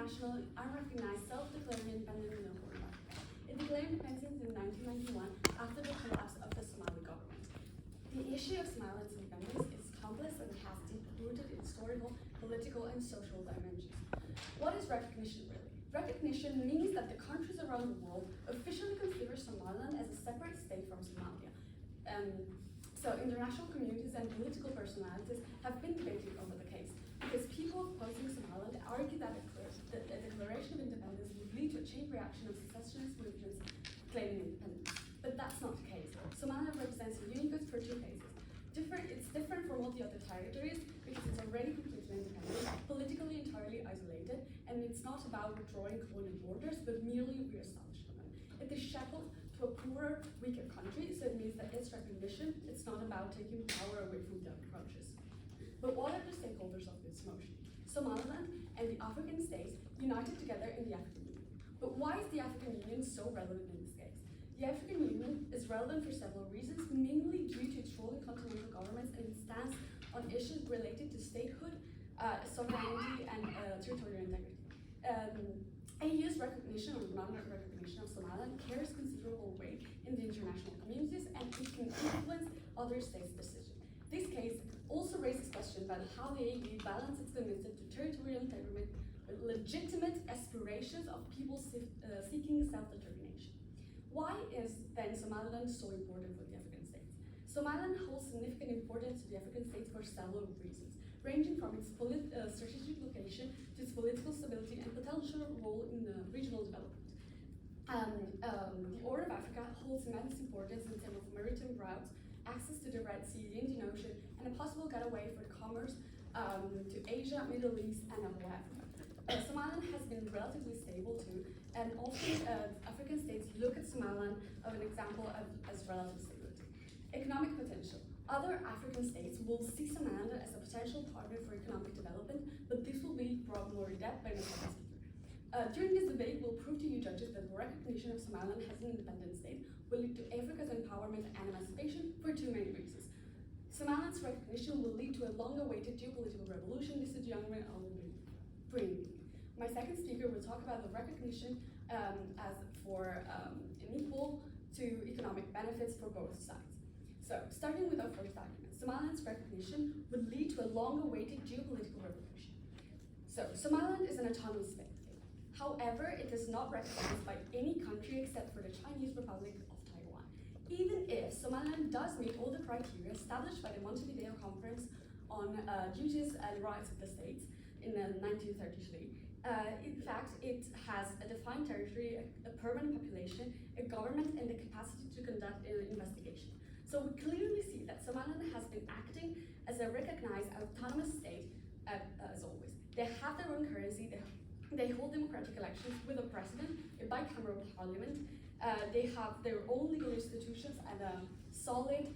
national, unrecognized, self-declared independent in the Horn of Africa. It declared independence in 1991 after the collapse of the Somali government. The issue of Somaliland's independence is complex and has deep-rooted historical, political, and social dimensions. What is recognition really? Recognition means that the countries around the world officially consider Somaliland as a separate state from Somalia. So international communities and political personalities have been debating over the case, because people opposing Somaliland argue that a declaration of independence would lead to a chain reaction of secessionist movements claiming independence. But that's not the case. Somaliland represents a unique good for two cases. It's different from all the other territories because it's already completely independent, politically entirely isolated, and it's not about withdrawing colonial borders, but merely re-establishing them. It is shackled to a poorer, weaker country, so it means that its recognition, it's not about taking power away from the other countries. But what are the stakeholders of this motion? Somaliland and the African states united together in the African Union. But why is the African Union so relevant in this case? The African Union is relevant for several reasons, mainly due to its role in continental governments and its stance on issues related to statehood, sovereignty, and territorial integrity. AU's recognition or non-recognition of Somaliland carries considerable weight in the international communities, and it can influence other states' decisions. This case also raises questions about how the AU balances its commitment to territorial integrity with legitimate aspirations of people seeking self-determination. Why is then Somaliland so important for the African states? Somaliland holds significant importance to the African states for several reasons, ranging from its strategic location to its political stability and potential role in regional development. The Horn of Africa holds immense importance in terms of maritime routes, access to the Red Sea, the Indian Ocean, and a possible getaway for commerce to Asia, Middle East, and North Africa. Somaliland has been relatively stable too, and often African states look at Somaliland as an example as relative stability. Economic potential. Other African states will see Somaliland as a potential partner for economic development, but this will be brought more in depth by the second speaker. During this debate, we'll prove to you judges that the recognition of Somaliland as an independent state will lead to Africa's empowerment and emancipation for two main reasons. Somaliland's recognition will lead to a long-awaited geopolitical revolution. This is young man bring. My second speaker will talk about the recognition as for an equal to economic benefits for both sides. So, starting with our first argument, Somaliland's recognition would lead to a long-awaited geopolitical revolution. So, Somaliland is an autonomous state. However, it is not recognized by any country except for the Chinese Republic of Taiwan. Even if Somaliland does meet all the criteria established by the Montevideo Conference on Duties and Rights of the States in 1933, in fact, it has a defined territory, a permanent population, a government, and the capacity to conduct an investigation. So we clearly see that Somaliland has been acting as a recognized autonomous state as always. They have their own currency, they hold democratic elections with a president, a bicameral parliament, they have their own legal institutions and a solid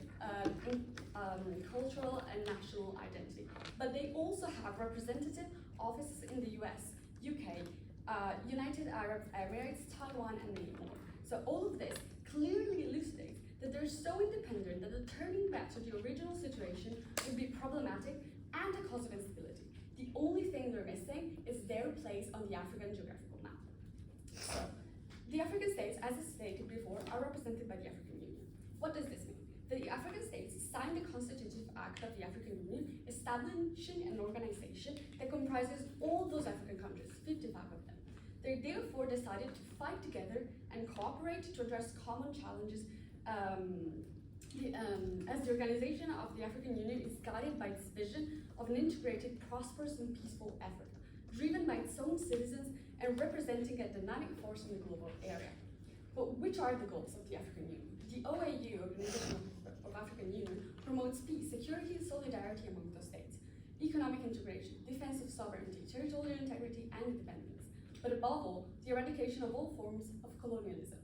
cultural and national identity. But they also have representative offices in the US, UK, United Arab Emirates, Taiwan, and many more. So all of this clearly elucidates that they're so independent that turning back to the original situation would be problematic and a cause of instability. The only thing they're missing is their place on the African geographical map. So, the African states, as I stated before, are represented by the African Union. What does this mean? The African states signed the Constitutive Act of the African Union, establishing an organization that comprises all those African countries, 55 of them. They therefore decided to fight together and cooperate to address common challenges as the organization of the African Union is guided by its vision of an integrated, prosperous, and peaceful Africa, driven by its own citizens and representing a dynamic force in the global area. But which are the goals of the African Union? The OAU, Organization of African Union, promotes peace, security, and solidarity among the states, economic integration, defense of sovereignty, territorial integrity, and independence, but above all, the eradication of all forms of colonialism.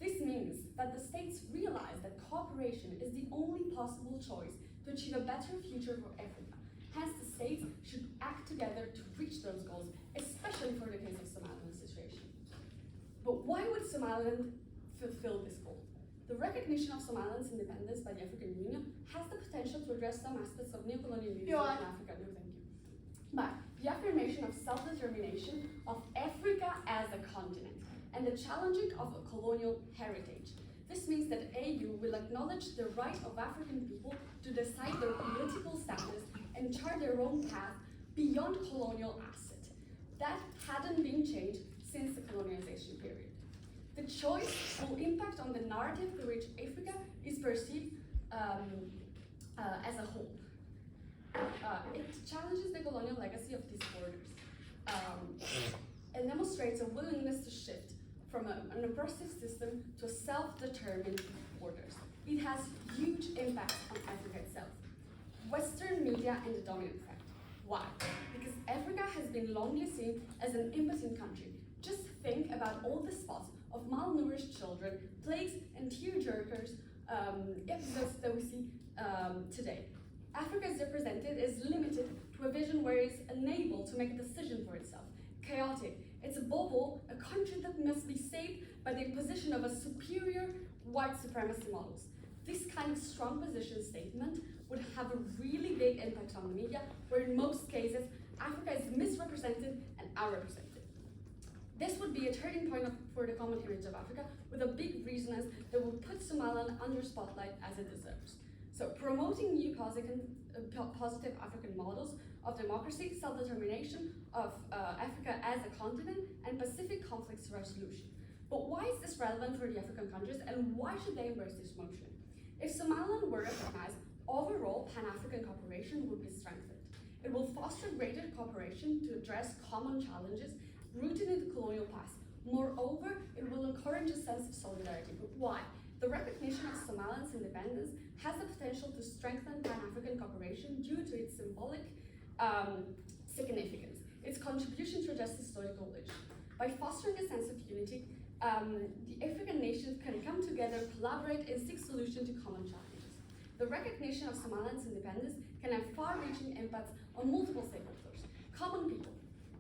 This means that the states realize that cooperation is the only possible choice to achieve a better future for Africa. Hence, the states should act together to reach those goals, especially for the case of Somaliland's situation. But why would Somaliland fulfill this goal? The recognition of Somaliland's independence by the African Union has the potential to address some aspects of neocolonialism in Africa. No, thank you. by the affirmation of self-determination of Africa as a continent and the challenging of a colonial heritage. This means that AU will acknowledge the right of African people to decide their political status and chart their own path beyond colonial asset. That hadn't been changed since the colonization period. The choice will impact on the narrative through which Africa is perceived as a whole. It challenges the colonial legacy of these borders and demonstrates a willingness to shift from an oppressive system to a self-determined borders. It has huge impacts on Africa itself. Western media and the dominant effect. Why? Because Africa has been longly seen as an impotent country. Just think about all the spots of malnourished children, plagues, and tearjerkers episodes that we see today. Africa is represented as limited to a vision where it's unable to make a decision for itself. Chaotic. It's above all a country that must be saved by the imposition of a superior white supremacy models. This kind of strong position statement would have a really big impact on the media, where in most cases, Africa is misrepresented and unrepresented. This would be a turning point for the common image of Africa, with a big reason that will put Somaliland under spotlight as it deserves. So promoting new positive African models of democracy, self-determination of Africa as a continent, and Pacific conflicts resolution. But why is this relevant for the African countries, and why should they embrace this motion? If Somaliland were recognized, overall Pan-African cooperation would be strengthened. It will foster greater cooperation to address common challenges rooted in the colonial past. Moreover, it will encourage a sense of solidarity. But why? The recognition of Somaliland's independence has the potential to strengthen Pan-African cooperation due to its symbolic significance, its contribution to address historical issues. By fostering a sense of unity, the African nations can come together, collaborate, and seek solutions to common challenges. The recognition of Somaliland's independence can have far-reaching impacts on multiple stakeholders. Common people.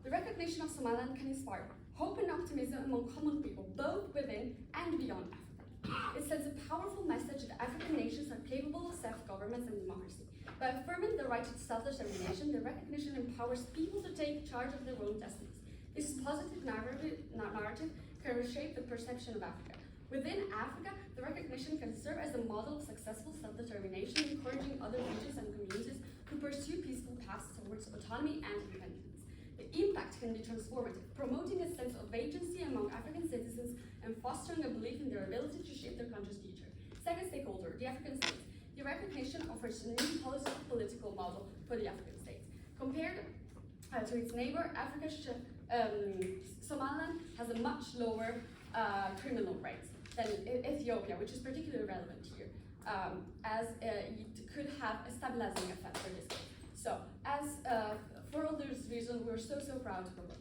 The recognition of Somaliland can inspire hope and optimism among common people, both within and beyond Africa. It sends a powerful message that African nations are capable of self-governance and democracy. By affirming the right to self-determination, the recognition empowers people to take charge of their own destinies. This positive narrative can reshape the perception of Africa. Within Africa, the recognition can serve as a model of successful self-determination, encouraging other regions and communities to pursue peaceful paths towards autonomy and independence. The impact can be transformative, promoting a sense of agency among African citizens and fostering a belief in their ability to shape their country's future. Second stakeholder, the African states. The recognition offers a new political model for the African states. Compared to its neighbor, Somaliland has a much lower criminal rate than Ethiopia, which is particularly relevant here, as it could have a stabilizing effect for this case. So, for all those reasons, we're so proud to propose.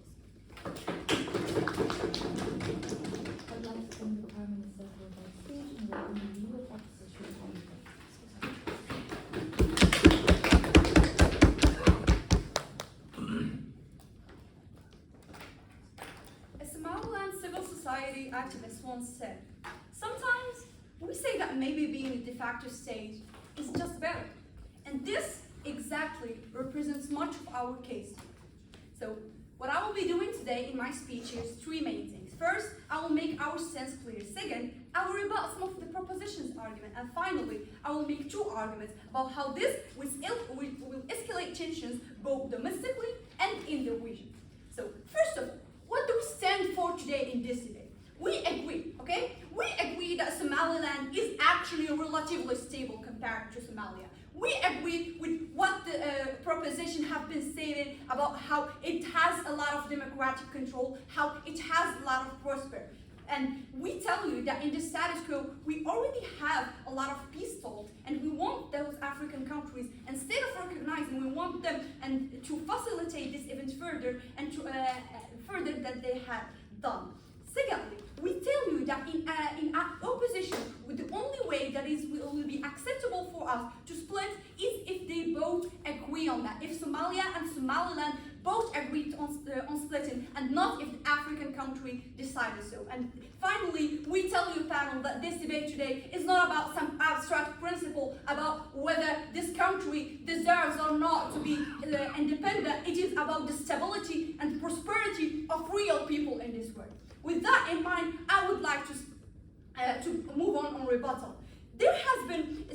I'd like to thank the Prime Minister for that speech and welcome the leader of opposition on the A Somaliland civil society activist once said, "Sometimes we say that maybe being a de facto state is just better." And this exactly represents much of our case. So what I will be doing today in my speech is three main things. First, I will make our stance clear. Second, I will rebut some of the propositions argument. And finally, I will make two arguments about how this will escalate tensions both domestically and in the region. So first of all, what do we stand for today in this debate? We agree, okay? We agree that Somaliland is actually relatively stable compared to Somalia. We agree with what the proposition have been stated about how it has a lot of democratic control, how it has a lot of prosperity. And we tell you that in the status quo, we already have a lot of peace talks, and we want those African countries, instead of recognizing, we want them and to facilitate this even further and to further than they had done. Secondly, we tell you that in opposition, with the only way that will be acceptable for us to split is if they both agree on that. If Somalia and Somaliland both agree on splitting, and not if the African country decided so. And finally, we tell you, panel, that this debate today is not about some abstract principle about whether this country deserves or not to be independent. It is about the stability and prosperity of real people in this world. With that in mind, I would like to move on rebuttal. There has been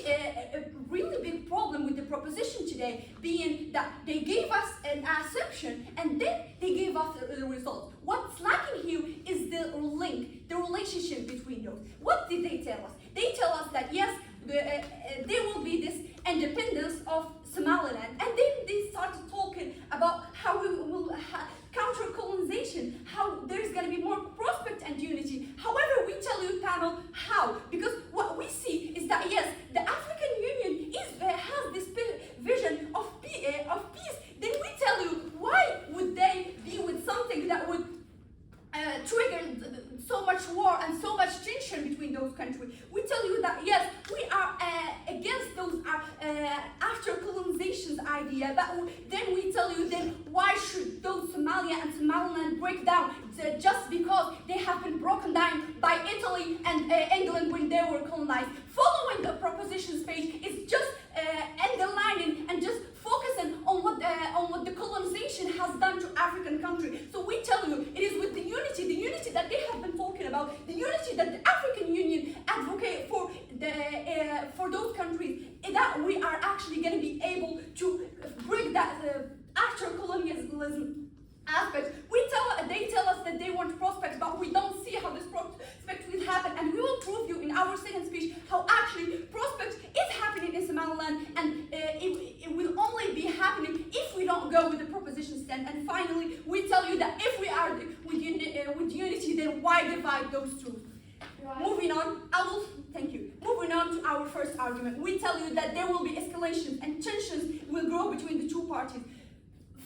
a really big problem with the proposition today, being that they gave us an assumption and then they gave us the result. What's lacking here is the link, the relationship between those. What did they tell us? They tell us that yes, there will be this independence of Somaliland, and then they started talking about how we will counter colonization, how there's going to be more prospect and unity. However, we tell you, panel, how? Because what we see is that yes, the African Union has this vision of peace. Then we tell you, why would they be with something that would trigger so much war and so much tension between those countries? We tell you that yes, we are against those after colonization's idea, but then we tell you, then why should those Somalia and Somaliland break down just because they have been broken down by Italy and England when they were colonized? Following the propositions page is just underlining and just focusing on what the colonization has done to African countries. So we tell you, it is with the unity that they have been talking about, the unity that the African Union advocate for those countries, that we are actually going to be able to break that after colonialism aspect. They tell us that they want prospects, but we don't see how this prospect will happen, and we will prove you in our second speech how actually prospect is happening in Somaliland, and it will only be happening if we don't go with the proposition stand. And finally, we tell you that if we are with unity, then why divide those two? Right. Moving on, thank you. Moving on to our first argument, we tell you that there will be escalations and tensions will grow between the two parties.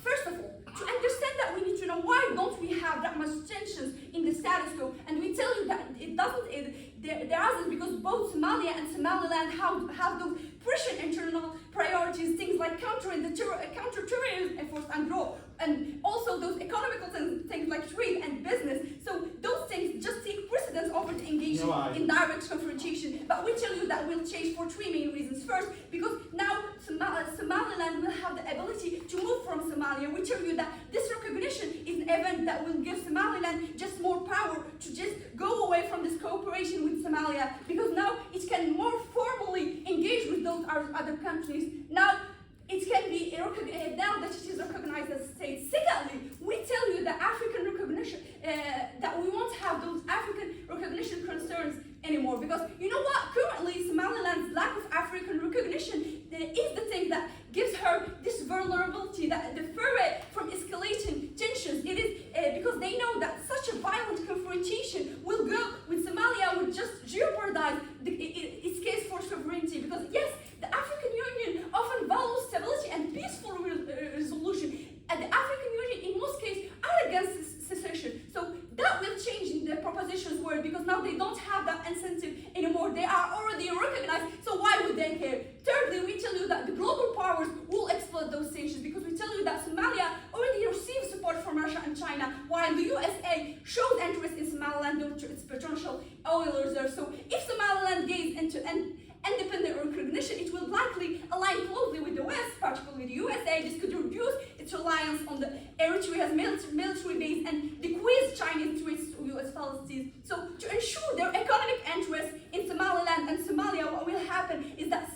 First of all, to understand that, we need to know why don't we have that much tensions in the status quo, and we tell you that there isn't, because both Somalia and Somaliland have those prescient internal priorities, things like countering the counter-terrorism efforts and growth, and also those economical things like trade and business. So those things just take precedence over the engagement in direct confrontation. But we tell you that will change for three main reasons. First, because now Somaliland will have the ability to move from Somalia. We tell you that this recognition is an event that will give Somaliland just more power to just go away from this cooperation with Somalia, because now it can more formally engage with those other countries. Now it can be now that it is recognized as a state. Secondly, we tell you that African recognition, that we won't have those African recognition concerns anymore, because you know what? Currently, Somaliland's lack of African recognition is the thing that gives her this vulnerability, that the fear from escalating tensions. It is because they know that such a violent confrontation will go with Somalia, would just jeopardize its case for sovereignty. Because yes, the African Union often values stability and peaceful resolution, and the African Union in most cases are against secession. So that will change in the propositions world, because now they don't have that incentive anymore. They are already recognized, so why would they care? Thirdly, we tell you that the global powers will exploit those tensions, because we tell you that Somalia already receives support from Russia and China, while the USA shows interest in Somaliland due to its potential oil reserves. So if Somaliland gains into independent recognition, it will likely align closely with the West, particularly the USA. This could reduce its reliance on the Eritrea's military base and decrease Chinese to its US policies. So to ensure their economic interests in Somaliland and Somalia, what will happen is that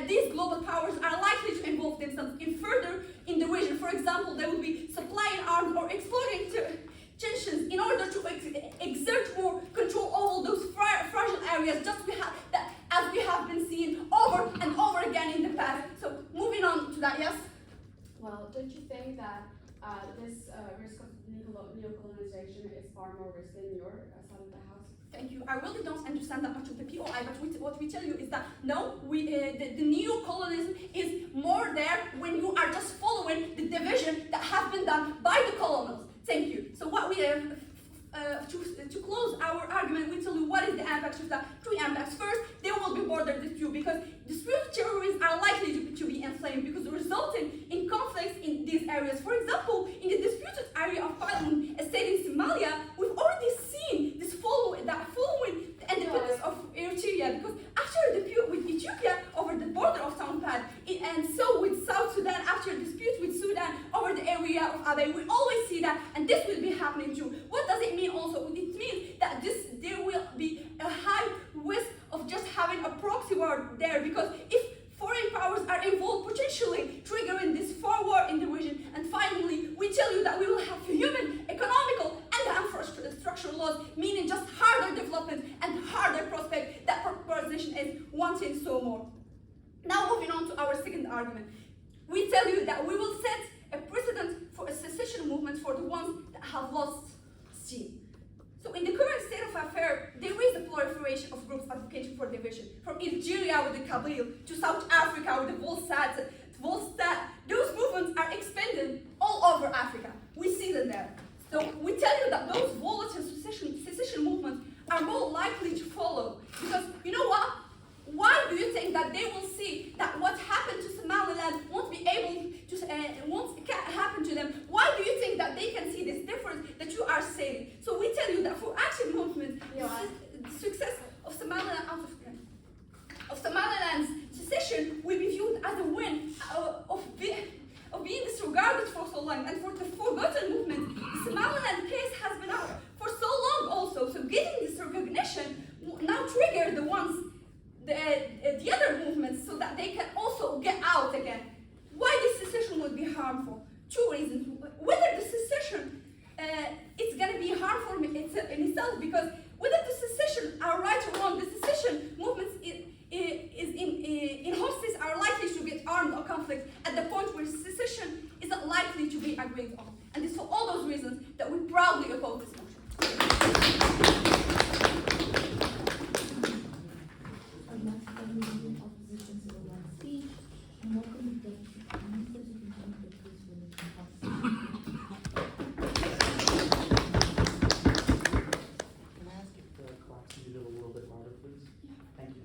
these global powers are likely to involve themselves in the region. For example, they will be supplying arms or exploiting tensions in order to exert more control over those fragile areas, as we have been seeing over and over again in the past. So moving on to that, yes? Well, don't you think that this risk of neocolonization is far more risky in your side of the house? Thank you. I really don't understand that much of the POI, but what we tell you is that no, the neo-colonialism is more there when you are just following the division that has been done by the colonials. Thank you. So what we have, to close our argument, we tell you what is the impact of that. Three impacts. First, there will be border dispute, because disputed territories are likely to be inflamed, because resulting in conflicts in these areas. For example, in the disputed area of Parliament wanting so more. Now moving on to our second argument. We tell you that we will set a precedent for a secession movement for the ones that have lost steam. So in the current state of affairs, there is a proliferation of groups advocating for division, from Algeria with the Kabyle to South Africa with the Volksat. Those movements are expanding all over Africa. We see them there. So we tell you that those volatile secession movements are more likely to follow, because you know what? Why do you think that they will see that what happened to Somaliland won't be able to, won't happen to them? Why do you think that they can see this difference that you are saying? So we tell you that for action movement, the success of Somaliland's secession will be viewed as a win of being disregarded for so long, and for the forgotten movement, the Somaliland case has been out for so long also. So getting this recognition now trigger the other movements so that they can also get out again. Why this secession would be harmful? Two reasons. Whether the secession it's going to be harmful in itself, because whether the secession are right or wrong, the secession movements in hostile are likely to get armed or conflict at the point where secession isn't likely to be agreed on. And it's for all those reasons that we proudly oppose this motion. I'd like to thank you in opposition to the one speech and welcome the deputy minister to continue the peaceful opposition. Can I ask if the clock can be a little bit louder, please? Thank you.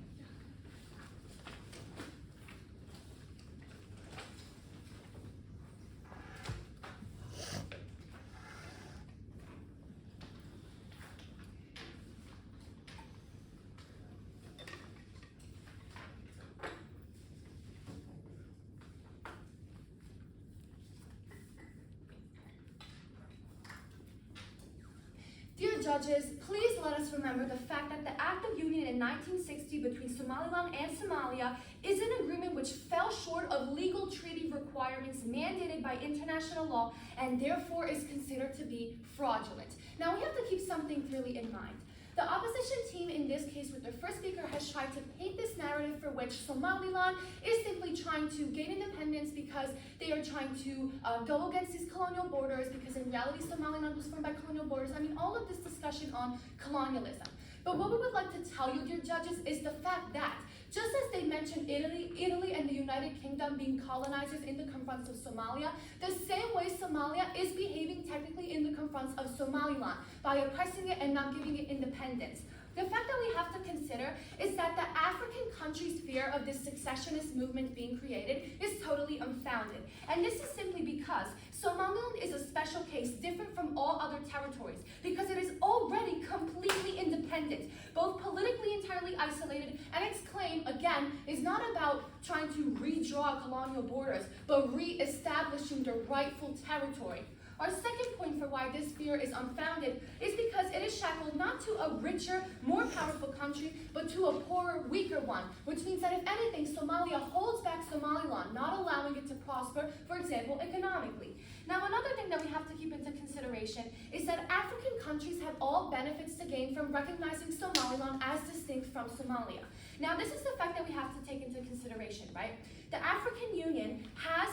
Dear judges, please let us remember the fact that the Act of Union in 1960 between Somaliland and Somalia is an agreement which fell short of legal treaty requirements mandated by international law and therefore is considered to be fraudulent. Now we have to keep something clearly in mind. The opposition team in this case with the first speaker has tried to paint this narrative for which Somaliland is simply trying to gain independence because they are trying to go against these colonial borders, because in reality Somaliland was formed by colonial borders. I mean, all of this discussion on colonialism. But what we would like to tell you, dear judges, is the fact that just as they mentioned Italy and the United Kingdom being colonizers in the confronts of Somalia, the same way Somalia is behaving technically in the confronts of Somaliland by oppressing it and not giving it independence. The fact that we have to consider is that the African country's fear of this successionist movement being created is totally unfounded. And this is simply because Somaliland is a special case different from all other territories because it is already completely independent, both politically entirely isolated, and its claim, again, is not about trying to redraw colonial borders, but re-establishing the rightful territory. Our second point for why this fear is unfounded is because it is shackled not to a richer, more powerful country, but to a poorer, weaker one, which means that if anything, Somalia holds back Somaliland, not allowing it to prosper, for example, economically. Now, another thing that we have to keep into consideration is that African countries have all benefits to gain from recognizing Somaliland as distinct from Somalia. Now, this is the fact that we have to take into consideration, right? The African Union has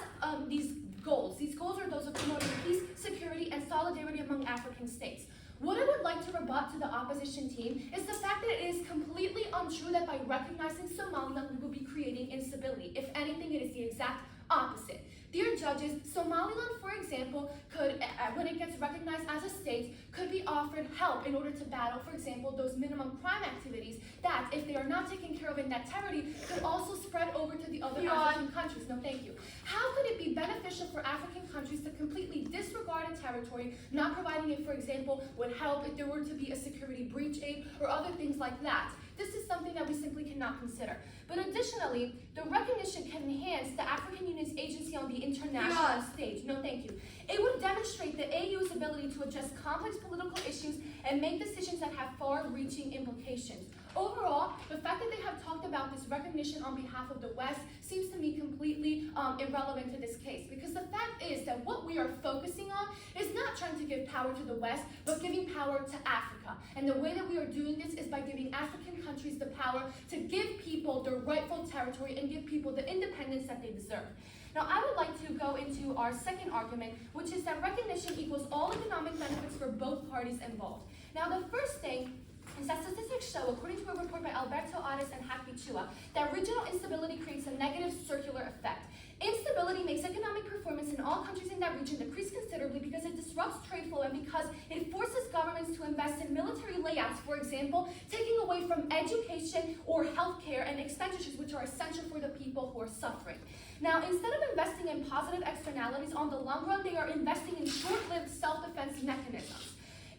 these goals. These goals are those of promoting peace, security, and solidarity among African states. What I would like to rebut to the opposition team is the fact that it is completely untrue that by recognizing Somaliland, we will be creating instability. If anything, it is the exact opposite. Dear judges, Somaliland, for example, could, when it gets recognized as a state, could be offered help in order to battle, for example, those minimum crime activities that, if they are not taken care of in that territory, could also spread over to the other African countries. No, thank you. How could it be beneficial for African countries to completely disregard a territory, not providing it, for example, would help if there were to be a security breach aid or other things like that? This is something that we simply cannot consider. But additionally, the recognition can enhance the African Union's agency on the international stage. No, thank you. It would demonstrate the AU's ability to address complex political issues and make decisions that have far-reaching implications. Overall, the fact that they have talked about this recognition on behalf of the West seems to me completely irrelevant to this case, because the fact is that what we are focusing on is not trying to give power to the West, but giving power to Africa. And the way that we are doing this is by giving African countries the power power to give people their rightful territory and give people the independence that they deserve. Now, I would like to go into our second argument, which is that recognition equals all economic benefits for both parties involved. Now, the first thing is that statistics show, according to a report by Alberto Ares and Hackney Chua, that regional instability creates a negative circular effect. Instability makes economic performance in all countries in that region decrease considerably because it disrupts trade flow and because it forces governments to invest in military layouts, for example, taking away from education or healthcare and expenditures which are essential for the people who are suffering. Now, instead of investing in positive externalities, on the long run, they are investing in short-lived self-defense mechanisms,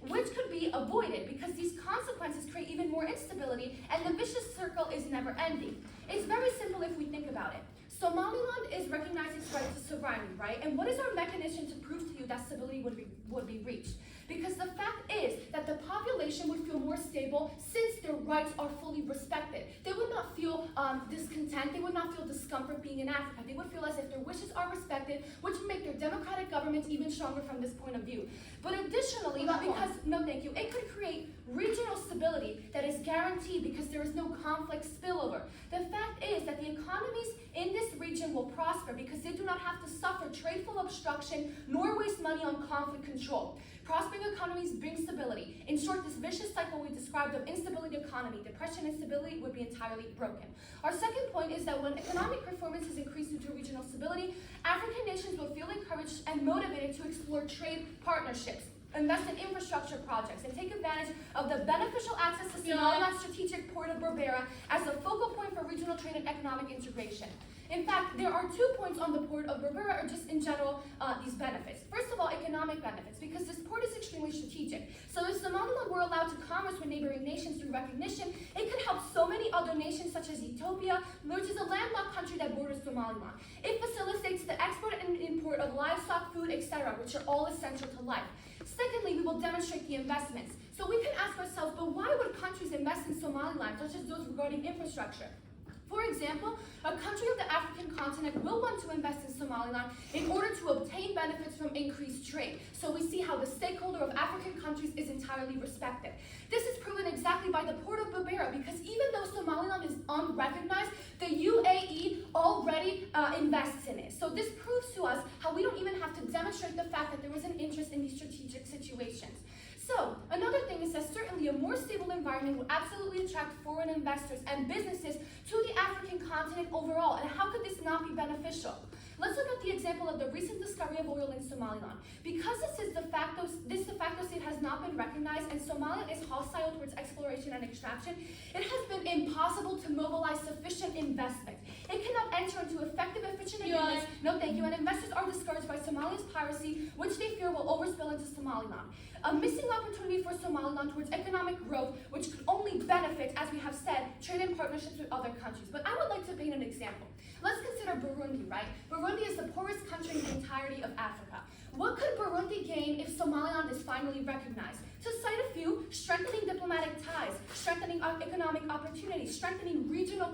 which could be avoided because these consequences create even more instability and the vicious circle is never ending. It's very simple if we think about it. Somaliland is recognizing its right to sovereignty, right? And what is our mechanism to prove to you that stability would be reached? Because the fact is that the population would feel more stable since their rights are fully respected. They would not feel discontent, they would not feel discomfort being in Africa. They would feel as if their wishes are respected, which would make their democratic governments even stronger from this point of view. But additionally, because, no thank you, it could create regional stability that is guaranteed because there is no conflict spillover. The fact is that the economies in this region will prosper because they do not have to suffer trade flow obstruction nor waste money on conflict control. Prospering economies bring stability. In short, this vicious cycle we described of instability economy, depression and stability would be entirely broken. Our second point is that when economic performance is increased due to regional stability, African nations will feel encouraged and motivated to explore trade partnerships, invest in infrastructure projects, and take advantage of the beneficial access to Somaliland's strategic port of Berbera as a focal point for regional trade and economic integration. In fact, there are 2 points on the port of Berbera, or just in general, these benefits. First of all, economic benefits, because this port is extremely strategic. So if Somaliland were allowed to commerce with neighboring nations through recognition, it could help so many other nations, such as Ethiopia, which is a landlocked country that borders Somaliland. It facilitates the export and import of livestock, food, etc., which are all essential to life. Secondly, we will demonstrate the investments. So we can ask ourselves, but why would countries invest in Somaliland, such as those regarding infrastructure? For example, a country of the African continent will want to invest in Somaliland in order to obtain benefits from increased trade. So we see how the stakeholder of African countries is entirely respected. This is proven exactly by the port of Berbera because even though Somaliland is unrecognized, the UAE already invests in it. So this proves to us how we don't even have to demonstrate the fact that there was an interest in these strategic situations. So, another thing is that certainly a more stable environment will absolutely attract foreign investors and businesses to the African continent overall, and how could this not be beneficial? Let's look at the example of the recent discovery of oil in Somaliland. Because this de facto state has not been recognized and Somaliland is hostile towards exploration and extraction, it has been impossible to mobilize sufficient investment. It cannot enter into effective, efficient agreements, no thank you, and investors are discouraged by Somalia's piracy, which they fear will overspill into Somaliland. A missing opportunity for Somaliland towards economic growth, which could only benefit, as we have said, trade and partnerships with other countries. But I would like to paint an example. Let's consider Burundi, right? Burundi is the poorest country in the entirety of Africa. What could Burundi gain if Somaliland is finally recognized? To cite a few, strengthening diplomatic ties, strengthening economic opportunities, strengthening regional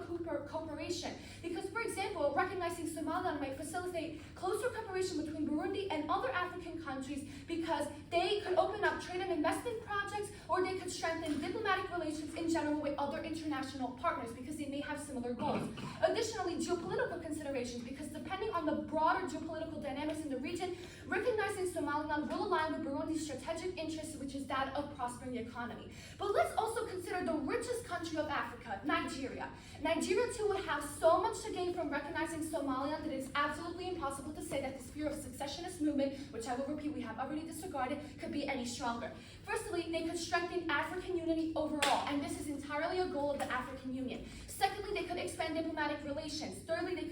cooperation. Because, for example, recognizing Somaliland might facilitate closer cooperation between Burundi and other African countries because they could open up trade and investment projects, or they could strengthen diplomatic relations in general with other international partners because they may have similar goals. Additionally, geopolitical considerations, because depending on the broader geopolitical dynamics in the region, recognizing Somaliland will align with Burundi's strategic interests, which is that of prospering the economy. But let's also consider the richest country of Africa, Nigeria. Nigeria too would have so much to gain from recognizing Somaliland that it is absolutely impossible to say that the sphere of successionist movement, which I will repeat we have already disregarded, could be any stronger. Firstly, they could strengthen African unity overall, and this is entirely a goal of the African Union. Secondly, they could expand diplomatic relations. Thirdly, they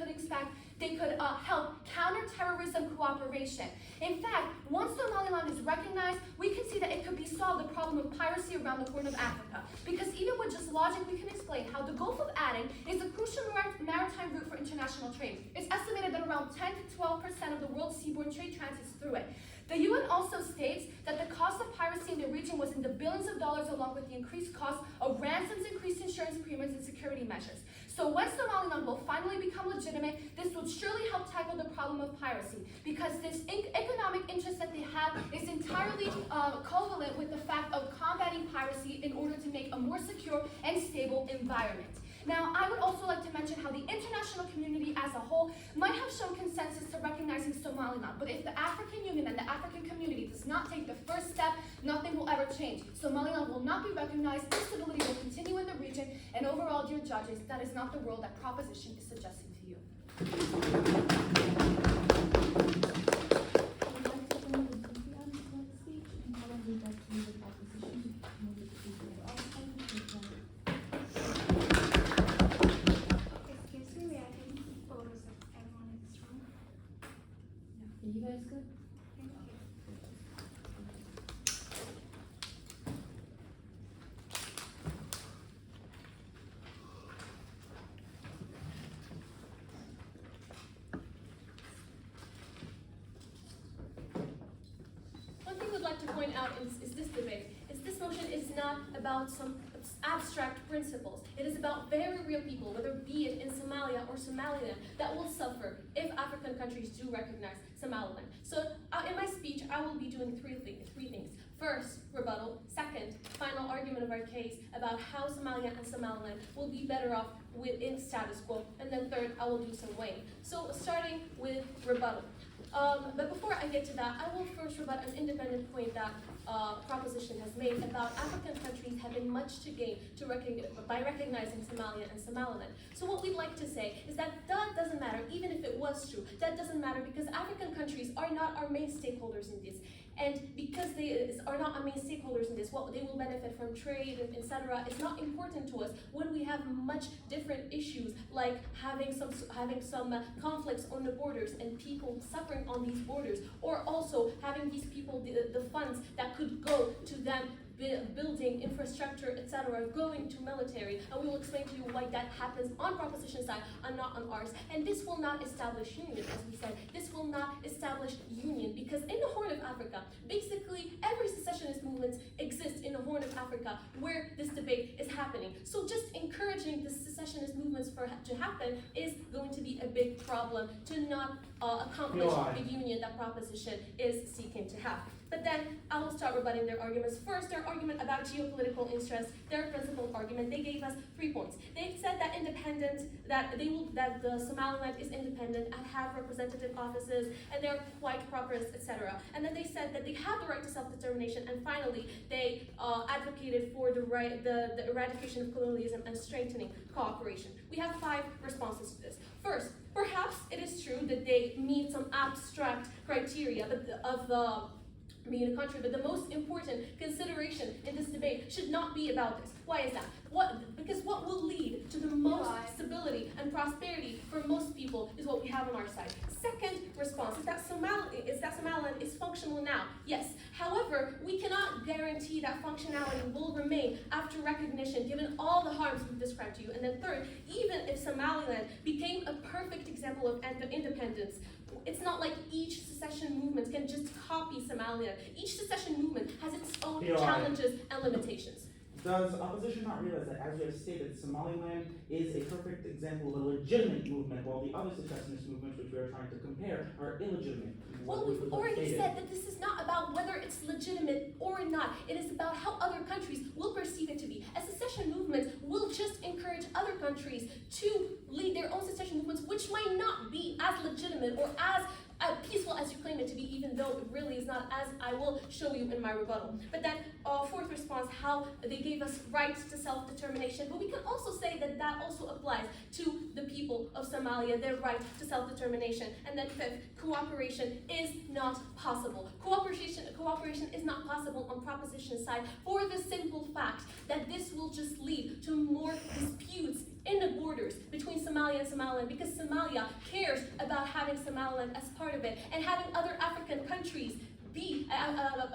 could help counter-terrorism cooperation. In fact, once Somaliland is recognized, we can see that it could be solved the problem of piracy around the Horn of Africa. Because even with just logic, we can explain how the Gulf of Aden is a crucial maritime route for international trade. It's estimated that around 10 to 12% of the world's seaborne trade transits through it. The UN also states that the cost of piracy in the region was in the billions of dollars, along with the increased cost of ransoms, increased insurance premiums, and security measures. So when Somaliland will finally become legitimate, this will surely help tackle the problem of piracy, because this economic interest that they have is entirely covalent with the fact of combating piracy in order to make a more secure and stable environment. Now, I would also like to mention how the international community as a whole might have shown consensus to recognizing Somaliland, but if the African Union and the African community does not take the first step, nothing will ever change. Somaliland will not be recognized, instability will continue in the region, and overall, dear judges, that is not the world that proposition is suggesting to you. I would like to bring the Soufiane to the speech, and I will read that to you the proposition to move it to the outside. Excuse me, may I take photos of everyone in this room? Are you guys good? Thank you. One thing we'd like to point out is this debate. This motion is not about some abstract principles. It is about very real people, whether be it in Somalia or Somaliland, that will suffer if African countries do recognize Somaliland. So in my speech, I will be doing three things. First, rebuttal. Second, final argument of our case about how Somalia and Somaliland will be better off within status quo. And then third, I will do some weighing. So starting with rebuttal. But before I get to that, I will first rebut an independent point that proposition has made about African countries having much to gain by recognizing Somalia and Somaliland. So what we'd like to say is that doesn't matter, even if it was true. That doesn't matter because African countries are not our main stakeholders in this. And because they are not our main stakeholders in this, what they will benefit from trade and etc. is not important to us when we have much different issues like having some conflicts on the borders and people suffering on these borders, or also having these people the funds that could go to them building infrastructure, etc., going to military, and we will explain to you why that happens on proposition side and not on ours. And this will not establish union, as we said. This will not establish union because in the Horn of Africa, basically every secessionist movement exists in the Horn of Africa where this debate is happening. So just encouraging the secessionist movements to happen is going to be a big problem to not accomplish the union that proposition is seeking to have. But then I will start rebutting their arguments. First, their argument about geopolitical interest, their principal argument, they gave us 3 points. They said that the Somaliland is independent and have representative offices and they're quite properist, etc. And then they said that they have the right to self-determination. And finally, they advocated for the eradication of colonialism and strengthening cooperation. We have 5 responses to this. First, perhaps it is true that they meet some abstract criteria of being a country, but the most important consideration in this debate should not be about this. Why is that? Because what will lead to the most stability and prosperity for most people is what we have on our side. Second response is that Somaliland is functional now. Yes. However, we cannot guarantee that functionality will remain after recognition, given all the harms we've described to you. And then third, even if Somaliland became a perfect example of independence, it's not like each secession movement can just copy Somaliland. Each secession movement has its own challenges and limitations. Does opposition not realize that, as we have stated, Somaliland is a perfect example of a legitimate movement, while the other secessionist movements which we are trying to compare are illegitimate? Well, we've already said that this is not about whether it's legitimate or not. It is about how other countries will perceive it to be. A secession movement will just encourage other countries to lead their own secession movements, which might not be as legitimate or as peaceful as you claim it to be, even though it really is not, as I will show you in my rebuttal. But then, fourth response, how they gave us rights to self-determination. But we can also say that that also applies to the people of Somalia, their right to self-determination. And then fifth, cooperation is not possible. Cooperation is not possible on proposition side for the simple fact that this will just lead to more disputes in the borders between Somalia and Somaliland, because Somalia cares about having Somaliland as part of it, and having other African countries be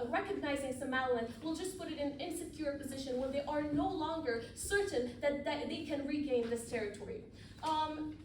recognizing Somaliland will just put it in an insecure position where they are no longer certain that they can regain this territory.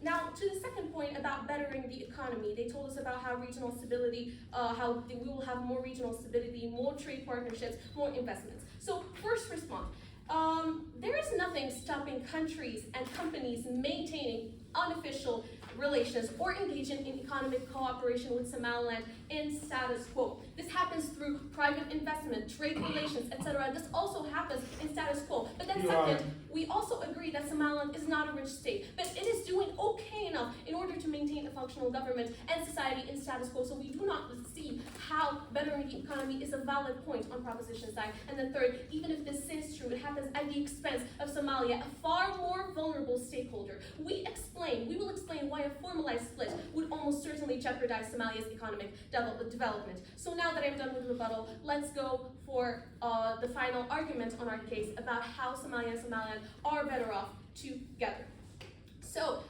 Now, to the second point about bettering the economy, they told us about how regional stability, how we will have more regional stability, more trade partnerships, more investments. So, first response. There is nothing stopping countries and companies maintaining unofficial relations or engaging in economic cooperation with Somaliland in status quo. This happens through private investment, trade relations, etc. This also happens in status quo. But then second, we also agree that Somaliland is not a rich state, but it is doing okay enough in order to maintain a functional government and society in status quo. So we do not see how bettering the economy is a valid point on proposition side. And then third, even if this is true, it happens at the expense of Somalia, a far more vulnerable stakeholder. We will explain why a formalized split would almost certainly jeopardize Somalia's economic development. So now that I'm done with rebuttal, let's go for the final argument on our case about how Somalia and Somaliland are better off together. So,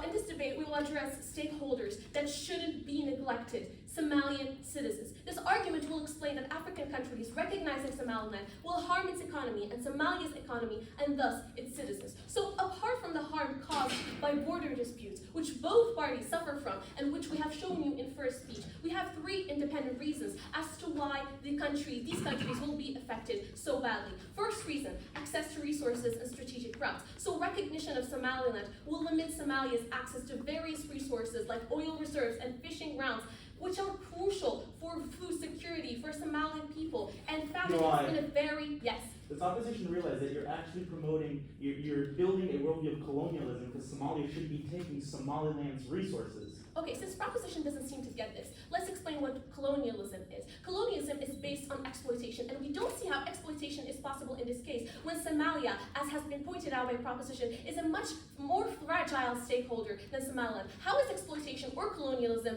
in this debate, we will address stakeholders that shouldn't be neglected, Somalian citizens. This argument will explain that African countries recognizing Somaliland will harm its economy and Somalia's economy and thus its citizens. So apart from the harm caused by border disputes, which both parties suffer from and which we have shown you in first speech, we have three independent reasons as to why these countries will be affected so badly. First reason, access to resources and strategic routes. So recognition of Somaliland will limit Somalia's access to various resources like oil reserves and fishing grounds, which are crucial for food security for Somalian people. And famine has been a very, yes. Does opposition realize that you're actually promoting, you're building a worldview of colonialism because Somalia should be taking Somaliland's resources? Okay, since proposition doesn't seem to get this, let's explain what colonialism is. Colonialism is based on exploitation, and we don't see how exploitation is possible in this case when Somalia, as has been pointed out by proposition, is a much more fragile stakeholder than Somaliland. How is exploitation or colonialism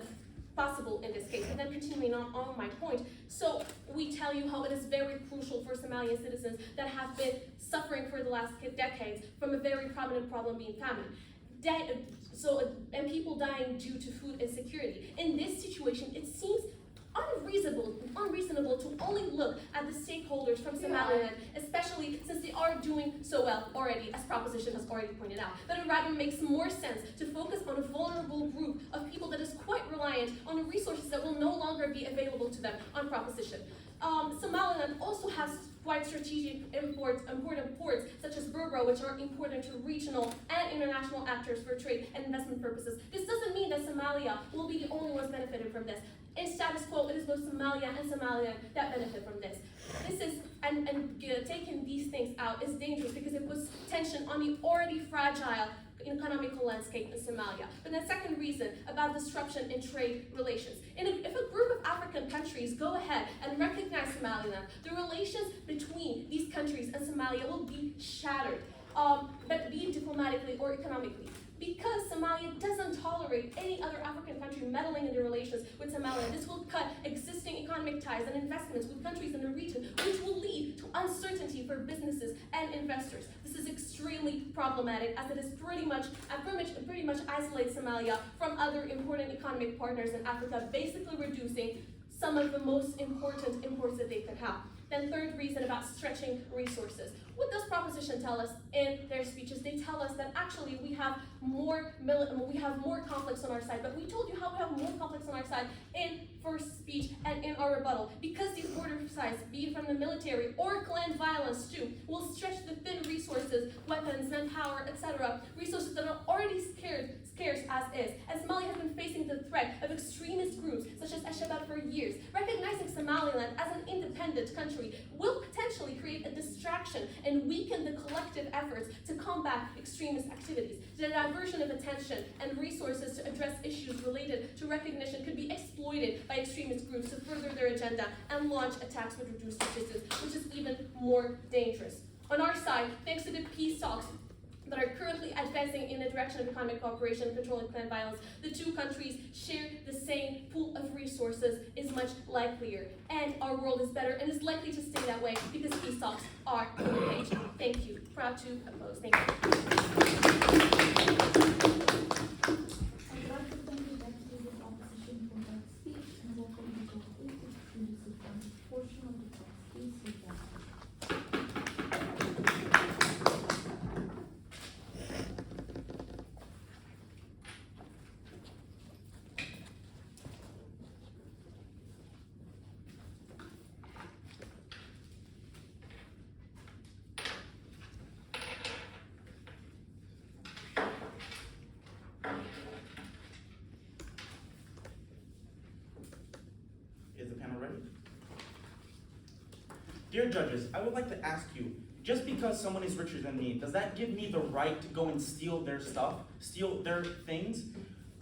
possible in this case? And then continuing on my point, so we tell you how it is very crucial for Somalian citizens that have been suffering for the last decades from a very prominent problem being famine. And people dying due to food insecurity. In this situation, it seems unreasonable to only look at the stakeholders from Somaliland, especially since they are doing so well already, as proposition has already pointed out. But it rather makes more sense to focus on a vulnerable group of people that is quite reliant on the resources that will no longer be available to them on proposition. Somaliland also has quite strategic important ports, such as Berbera, which are important to regional and international actors for trade and investment purposes. This doesn't mean that Somalia will be the only ones benefiting from this. In status quo, it is both Somalia and Somaliland that benefit from this. Taking these things out is dangerous because it puts tension on the already fragile economical landscape in Somalia. But the second reason about disruption in trade relations. If a group of African countries go ahead and recognize Somaliland, the relations between these countries and Somalia will be shattered, but be it diplomatically or economically. Because Somalia doesn't tolerate any other African country meddling in their relations with Somalia, this will cut existing economic ties and investments with countries in the region, which will lead to uncertainty for businesses and investors. This is extremely problematic, as it is pretty much isolates Somalia from other important economic partners in Africa, basically reducing some of the most important imports that they could have. Then third reason about stretching resources. What does proposition tell us in their speeches? They tell us that actually we have more conflicts on our side, but we told you how we have more conflicts on our side in first speech and in our rebuttal. Because these border sides, be it from the military or clan violence too, will stretch the thin resources, weapons, manpower, etc., resources that are already scarce as is. And Somalia has been facing the threat of extremist groups such as Al-Shabaab for years. Recognizing Somaliland as an independent country will potentially create a distraction and weaken the collective efforts to combat extremist activities. The diversion of attention and resources to address issues related to recognition could be exploited by extremist groups to further their agenda and launch attacks with reduced resistance, which is even more dangerous. On our side, thanks to the peace talks that are currently advancing in the direction of economic cooperation and controlling clan violence, the two countries share the same pool of resources is much likelier, and our world is better and is likely to stay that way because peace talks are on the page. Thank you. Proud to oppose. Thank you. I'd like to thank the representative opposition for that speech and welcome the co-host to the portion of the talk. Please sit down. Dear judges, I would like to ask you, just because someone is richer than me, does that give me the right to go and steal their stuff, steal their things?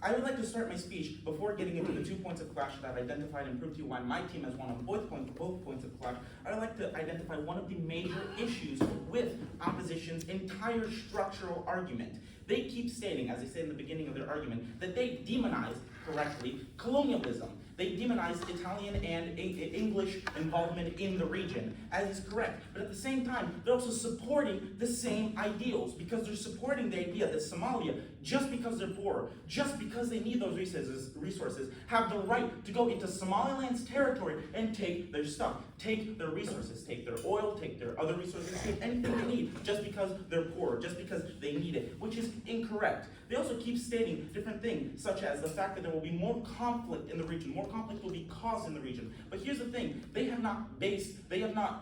I would like to start my speech before getting into the 2 points of clash that I've identified and proved to you why my team has won on both points of clash. I would like to identify one of the major issues with opposition's entire structural argument. They keep stating, as they say in the beginning of their argument, that they demonize, correctly, colonialism. They demonize Italian and English involvement in the region, as is correct. But at the same time, they're also supporting the same ideals, because they're supporting the idea that Somalia, just because they're poor, just because they need those resources, have the right to go into Somaliland's territory and take their stuff, take their resources, take their oil, take their other resources, take anything they need, just because they're poor, just because they need it, which is incorrect. They also keep stating different things, such as the fact that there will be more conflict in the region, more conflict will be caused in the region. But here's the thing, they have not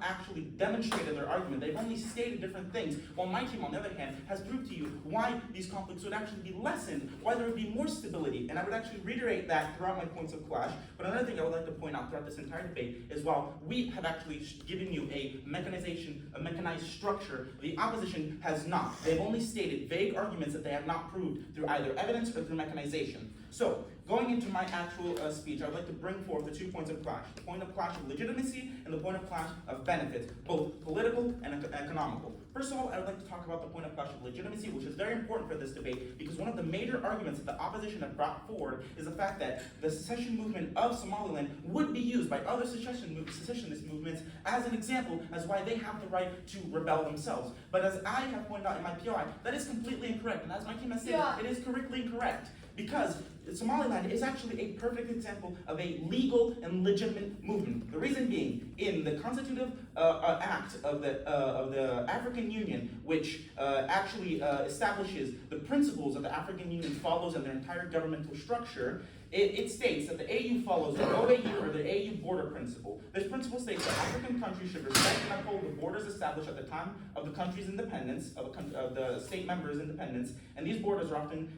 actually demonstrated their argument. They've only stated different things, while my team, on the other hand, has proved to you why these conflicts would actually be lessened, why there would be more stability. And I would actually reiterate that throughout my points of clash. But another thing I would like to point out throughout this entire debate is while we have actually given you a mechanized structure, the opposition has not. They've only stated vague arguments that they have not proved through either evidence or through mechanization. So, going into my actual speech, I would like to bring forth the 2 points of clash. The point of clash of legitimacy and the point of clash of benefits, both political and economical. First of all, I would like to talk about the point of clash of legitimacy, which is very important for this debate, because one of the major arguments that the opposition have brought forward is the fact that the secession movement of Somaliland would be used by other secessionist movements as an example as why they have the right to rebel themselves. But as I have pointed out in my PI, that is completely incorrect, and as my team has stated, it is correctly incorrect. Because Somaliland is actually a perfect example of a legal and legitimate movement. The reason being, in the constitutive act of the African Union, which actually establishes the principles that the African Union follows in their entire governmental structure, it states that the AU follows the OAU, or the AU border principle. This principle states that African countries should respect and uphold the borders established at the time of the country's independence, of the state members' independence, and these borders are often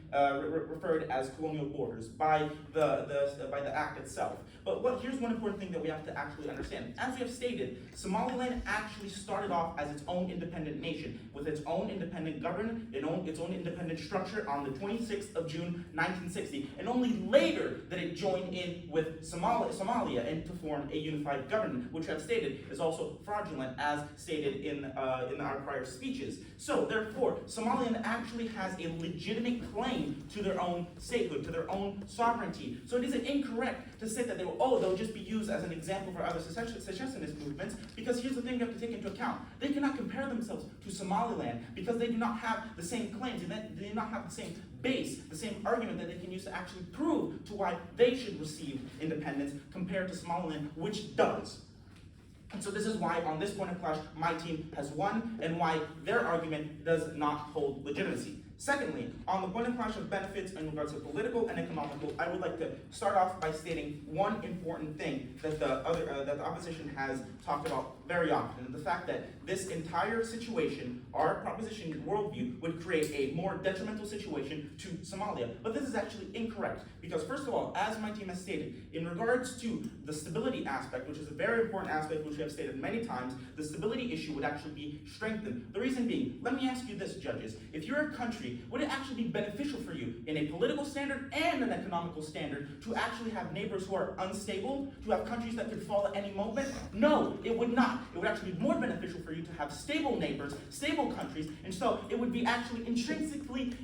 referred as colonial borders by the act itself. But here's one important thing that we have to actually understand. As we have stated, Somaliland actually started off as its own independent nation, with its own independent government, its own independent structure on the 26th of June, 1960, and only later that it joined in with Somalia and to form a unified government, which I've stated is also fraudulent, as stated in our prior speeches. So therefore, Somaliland actually has a legitimate claim to their own statehood, to their own sovereignty. So it isn't incorrect to say that they'll just be used as an example for other secessionist movements, because here's the thing you have to take into account. They cannot compare themselves to Somaliland because they do not have the same claims, and they do not have the same base, the same argument that they can use to actually prove to why they should receive independence compared to Somaliland, which does. And so this is why, on this point of clash, my team has won, and why their argument does not hold legitimacy. Secondly, on the point of clash of benefits in regards to political and economical, I would like to start off by stating one important thing that the opposition has talked about very often, and the fact that this entire situation, our proposition worldview, would create a more detrimental situation to Somalia. But this is actually incorrect, because first of all, as my team has stated, in regards to the stability aspect, which is a very important aspect which we have stated many times, the stability issue would actually be strengthened. The reason being, let me ask you this, judges. If you're a country, would it actually be beneficial for you in a political standard and an economical standard to actually have neighbors who are unstable, to have countries that could fall at any moment? No, it would not. It would actually be more beneficial for you to have stable neighbors, stable countries, and so it would be actually intrinsically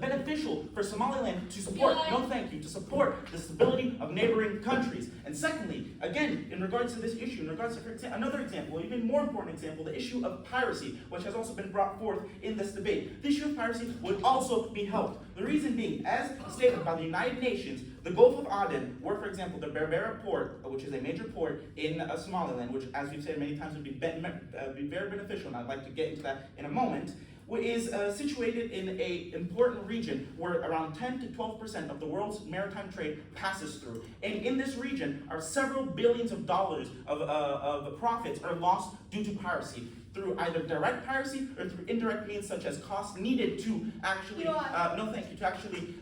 beneficial for Somaliland to support, to support the stability of neighboring countries. And secondly, again, in regards to this issue, in regards to, for example, another example, even more important example, the issue of piracy, which has also been brought forth in this debate. The issue of piracy would also be helped. The reason being, as stated by the United Nations, the Gulf of Aden, where, for example, the Berbera port, which is a major port in Somaliland, which, as we've said many times, would be very beneficial, and I'd like to get into that in a moment, is situated in an important region where around 10 to 12% of the world's maritime trade passes through. And in this region are several billions of dollars of profits are lost due to piracy, through either direct piracy or through indirect means such as costs needed to actually,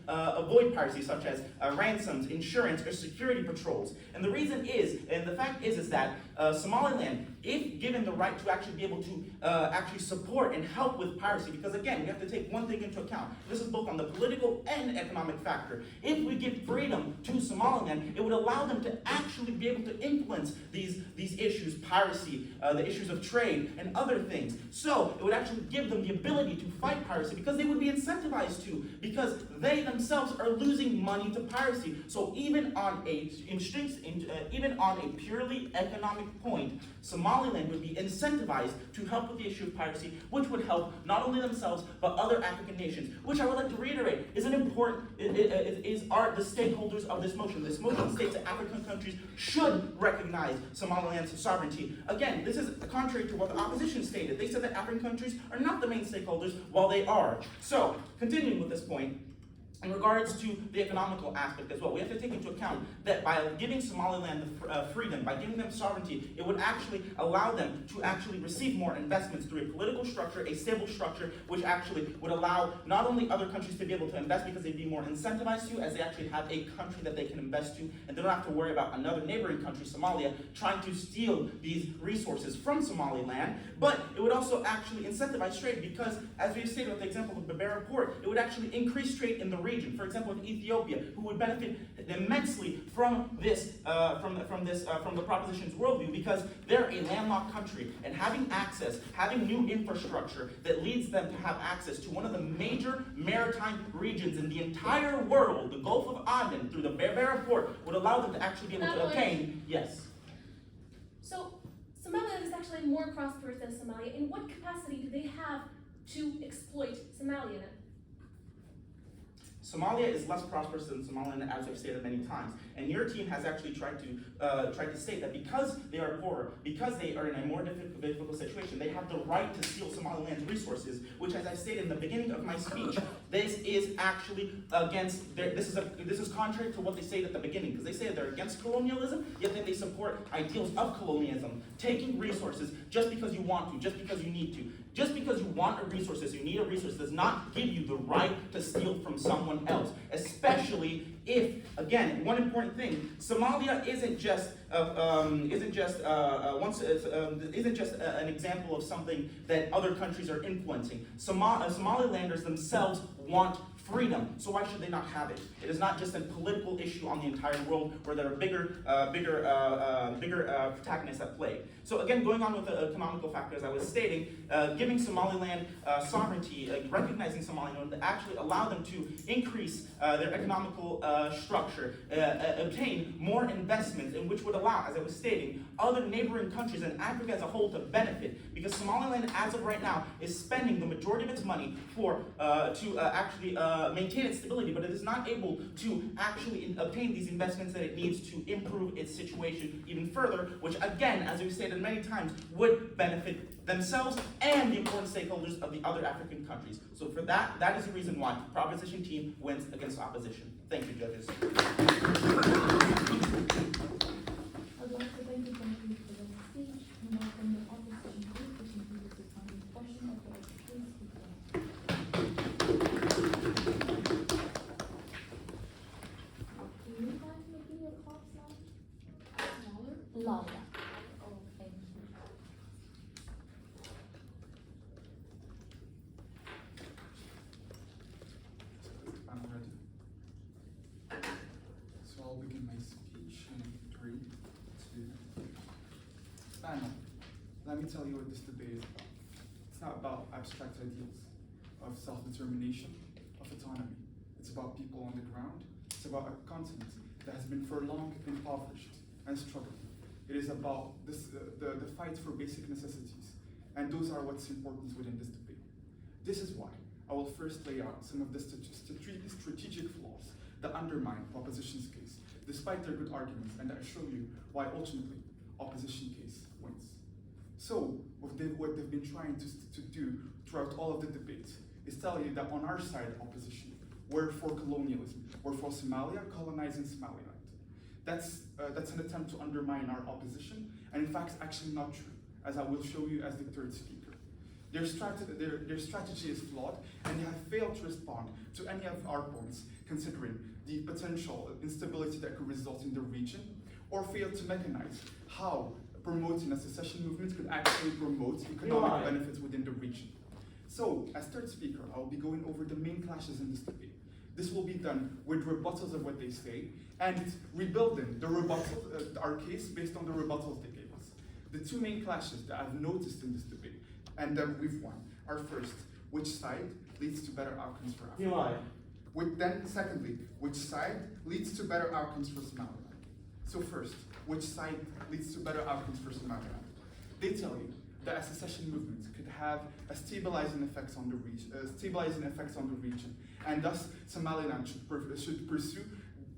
avoid piracy, such as ransoms, insurance, or security patrols. And the reason is, and the fact is that Somaliland if given the right to actually be able to actually support and help with piracy, because again, we have to take one thing into account. This is both on the political and economic factor. If we give freedom to Somaliland, it would allow them to actually be able to influence these issues, piracy, the issues of trade, and other things. So it would actually give them the ability to fight piracy because they would be incentivized to, because they themselves are losing money to piracy. So even on a purely economic point, Somaliland would be incentivized to help with the issue of piracy, which would help not only themselves but other African nations. Which I would like to reiterate is are the stakeholders of this motion. This motion states that African countries should recognize Somaliland's sovereignty. Again, this is contrary to what the opposition stated. They said that African countries are not the main stakeholders, while they are. So, continuing with this point, in regards to the economical aspect as well, we have to take into account that by giving Somaliland the freedom, by giving them sovereignty, it would actually allow them to actually receive more investments through a political structure, a stable structure, which actually would allow not only other countries to be able to invest because they'd be more incentivized to, as they actually have a country that they can invest to, and they don't have to worry about another neighboring country, Somalia, trying to steal these resources from Somaliland, but it would also actually incentivize trade because, as we've stated with the example of Berbera Port, it would actually increase trade in the region. For example, with Ethiopia, who would benefit immensely from this, from the proposition's worldview, because they're a landlocked country, and having access, having new infrastructure that leads them to have access to one of the major maritime regions in the entire world, the Gulf of Aden, through the Berbera Port, would allow them to actually be able to obtain. Yes. So Somaliland is actually more prosperous than Somalia. In what capacity do they have to exploit Somaliland? Somalia is less prosperous than Somaliland, as I've stated many times. And your team has actually tried to state that because they are poorer, because they are in a more difficult situation, they have the right to steal Somaliland's resources, which, as I stated in the beginning of my speech, this is actually against this is contrary to what they say at the beginning, because they say they're against colonialism, yet then they support ideals of colonialism, taking resources just because you want to, just because you need to. Just because you want a resource, you need a resource, does not give you the right to steal from someone else. Especially if, again, one important thing: Somalia isn't just an example of something that other countries are influencing. Somalilanders themselves want freedom, so why should they not have it? It is not just a political issue on the entire world where there are bigger protagonists at play. So again, going on with the economical factor, as I was stating, giving Somaliland sovereignty, recognizing Somaliland, would actually allow them to increase their economical structure, obtain more investments, and which would allow, as I was stating, other neighboring countries and Africa as a whole to benefit, because Somaliland, as of right now, is spending the majority of its money to actually maintain its stability, but it is not able to actually obtain these investments that it needs to improve its situation even further, which again, as we've stated many times, would benefit themselves and the important stakeholders of the other African countries. So for that is the reason why Proposition Team wins against opposition. Thank you, judges. I'd like to thank you for the speech and welcome the opposition group, which includes the founding portion of the case. Do you guys make your clocks louder? Louder. Oh, thank you. I'm ready. So I'll begin my speech in 3, 2. Panel, let me tell you what this debate is about. It's not about abstract ideals of self-determination, of autonomy. It's about people on the ground. It's about a continent that has been for long impoverished and struggling. It is about this, the fight for basic necessities, and those are what's important within this debate. This is why I will first lay out some of the strategic flaws that undermine opposition's case, despite their good arguments, and I show you why ultimately opposition case wins. So, what they've been trying to do throughout all of the debate is tell you that on our side, opposition, we're for colonialism, we're for Somalia colonizing Somaliland. That's an attempt to undermine our opposition, and in fact, actually not true, as I will show you as the third speaker. Their strategy is flawed, and they have failed to respond to any of our points, considering the potential instability that could result in the region, or failed to mechanize how promoting a secession movement could actually promote economic benefits within the region. So, as third speaker, I will be going over the main clashes in this debate. This will be done with rebuttals of what they say and rebuilding the our case based on the rebuttals they gave us. The two main clashes that I've noticed in this debate and that we've won are first, which side leads to better outcomes for Africa? Secondly, which side leads to better outcomes for Somaliland? So first, which side leads to better outcomes for Somaliland? They tell you that a secession movement could have a stabilizing effects on the region, and thus Somaliland should pursue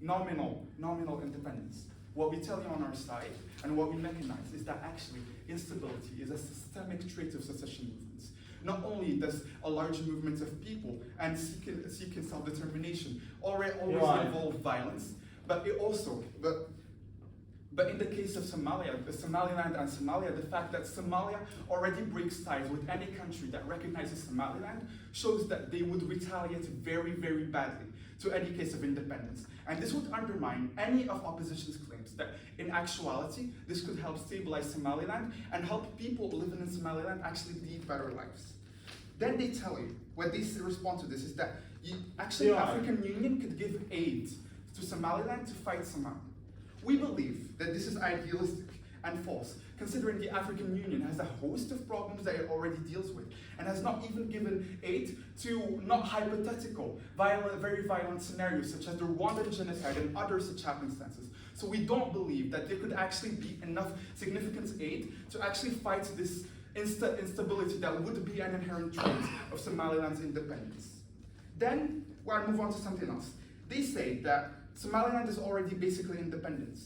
nominal independence. What we tell you on our side and what we recognize is that actually instability is a systemic trait of secession movements. Not only does a large movement of people and seeking self-determination always involve violence, but in the case of Somaliland and Somalia, the fact that Somalia already breaks ties with any country that recognizes Somaliland shows that they would retaliate very, very badly to any case of independence. And this would undermine any of opposition's claims that in actuality, this could help stabilize Somaliland and help people living in Somaliland actually lead better lives. Then they tell you, what they respond to this is that the African Union could give aid to Somaliland to fight Somalia. We believe that this is idealistic and false, considering the African Union has a host of problems that it already deals with, and has not even given aid to not hypothetical, very violent scenarios such as the Rwandan genocide and other such happenstances. So we don't believe that there could actually be enough significant aid to actually fight this instability that would be an inherent trait of Somaliland's independence. Then, we'll move on to something else. They say that Somaliland is already basically independent.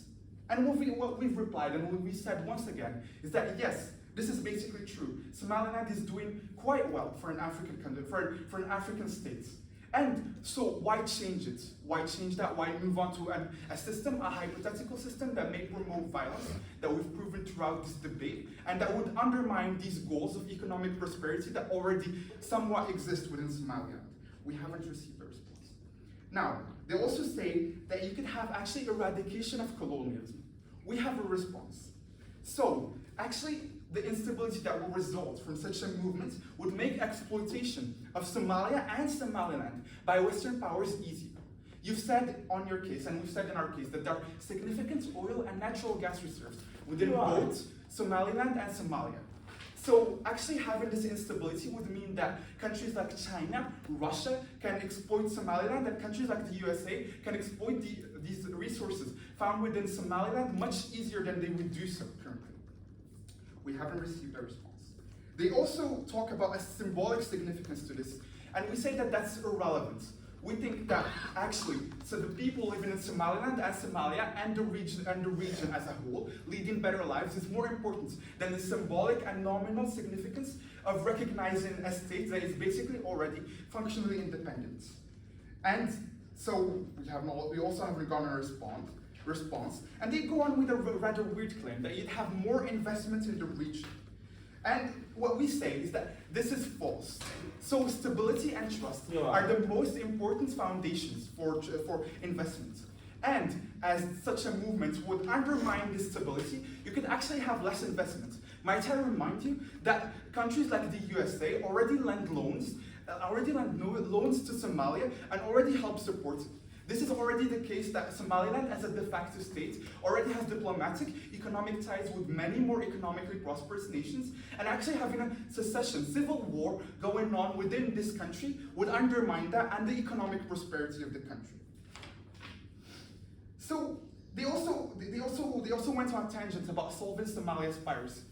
And what we've replied and what we said once again is that yes, this is basically true. Somaliland is doing quite well for an African country, for an African state. And so why change it? Why change that? Why move on to a system, a hypothetical system that may promote violence, that we've proven throughout this debate, and that would undermine these goals of economic prosperity that already somewhat exist within Somaliland? We haven't received a response. Now, they also say that you could have actually eradication of colonialism. We have a response. So, actually, the instability that will result from such a movement would make exploitation of Somalia and Somaliland by Western powers easier. You've said on your case, and we've said in our case, that there are significant oil and natural gas reserves within both Somaliland and Somalia. So actually having this instability would mean that countries like China, Russia can exploit Somaliland, and countries like the USA can exploit these resources found within Somaliland much easier than they would do so currently. We haven't received a response. They also talk about a symbolic significance to this, and we say that that's irrelevant. We think that actually, so the people living in Somaliland and Somalia and the region as a whole, leading better lives, is more important than the symbolic and nominal significance of recognizing a state that is basically already functionally independent. And so we also haven't gotten a response, and they go on with a rather weird claim that you'd have more investment in the region. And what we say is that this is false. So stability and trust are the most important foundations for investment. And as such a movement would undermine this stability, you could actually have less investment. Might I remind you that countries like the USA already lend loans to Somalia and already help support it. This is already the case that Somaliland, as a de facto state, already has diplomatic, economic ties with many more economically prosperous nations, and actually having a secession, civil war going on within this country would undermine that and the economic prosperity of the country. So they also went on tangents about solving Somalia's piracy.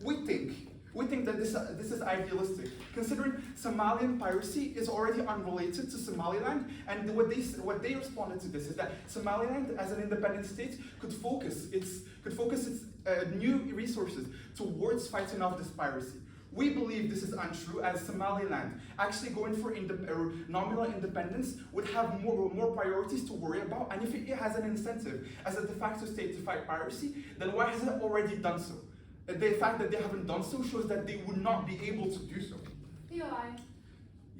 We think that this is idealistic, considering Somalian piracy is already unrelated to Somaliland, and what they responded to this is that Somaliland, as an independent state, could focus its new resources towards fighting off this piracy. We believe this is untrue, as Somaliland actually going for nominal independence would have more priorities to worry about, and if it has an incentive as a de facto state to fight piracy, then why hasn't it already done so? The fact that they haven't done so shows that they would not be able to do so. Levi,